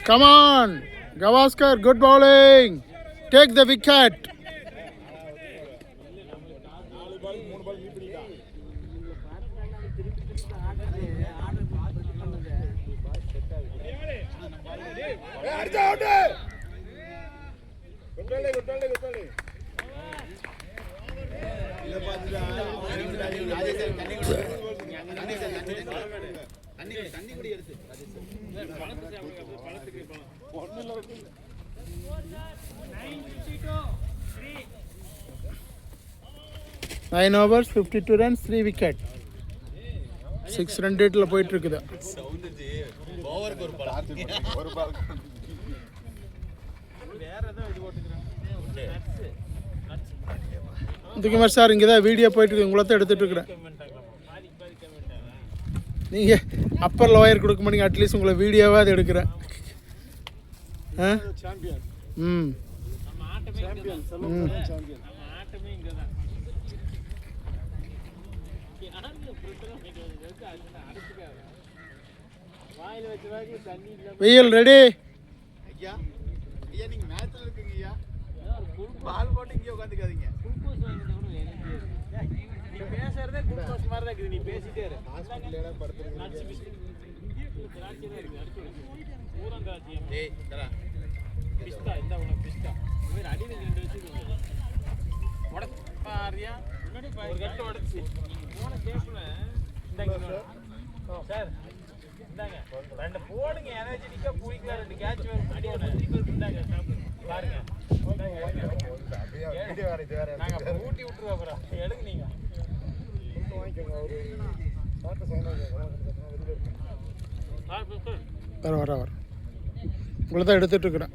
Come on, Gavaskar, good bowling. Take the wicket. Nine overs, 52 runs, 3 wicket. 6 run rate la போயிட்டு இருக்குது. இதுக்குமார் sir இங்கே தான் video போயிட்டு இருக்கு, உங்களை தான் எடுத்துட்டு இருக்கிறேன். நீங்க அப்பர் லோயர் கொடுக்க மாட்டீங்க, அட்லீஸ்ட் உங்களை வீடியோவா அது எடுக்கிறேன். ம் வெயில் ரெடி. ஐயா ஐயா நீங்க மேட்ச்ல இருக்கீங்க ஐயா, பால் போட்டு இங்கே உட்காந்துக்காதீங்க. நீ பேசுறதே குளுக்கோஸ் மாதிரி தான் இருக்குது, நீ பேசிட்டே இரு. ஹாஸ்பிடல்ல படுத்துறீங்க. ஏய் தரா பிஸ்தா இந்த உனக்கு பிஸ்தா இவர் அடியில ரெண்டு வச்சிருக்கீங்க. உடைப்பாரியா முன்னாடி ஒரு கட்டு உடைச்சு போன கேப்ல இந்தாங்க சார், இந்தாங்க ரெண்டு போடுங்க. எனர்ஜி நிக்க புடிக்கல, ரெண்டு கேட்ச் வரும் அடியில திருப்பி இந்தாங்க பாருங்க. வீடியோ வேற இது வேற நாங்க ஊட்டி விட்டுறோம் அப்புறம் எடுங்க. நீங்க வாங்கிக்கோங்க. ஒரு சாப்பிட்டு சைனாங்க வெளியில இருக்கு. வர உங்களை தான் எடுத்துட்டு இருக்கிறேன்.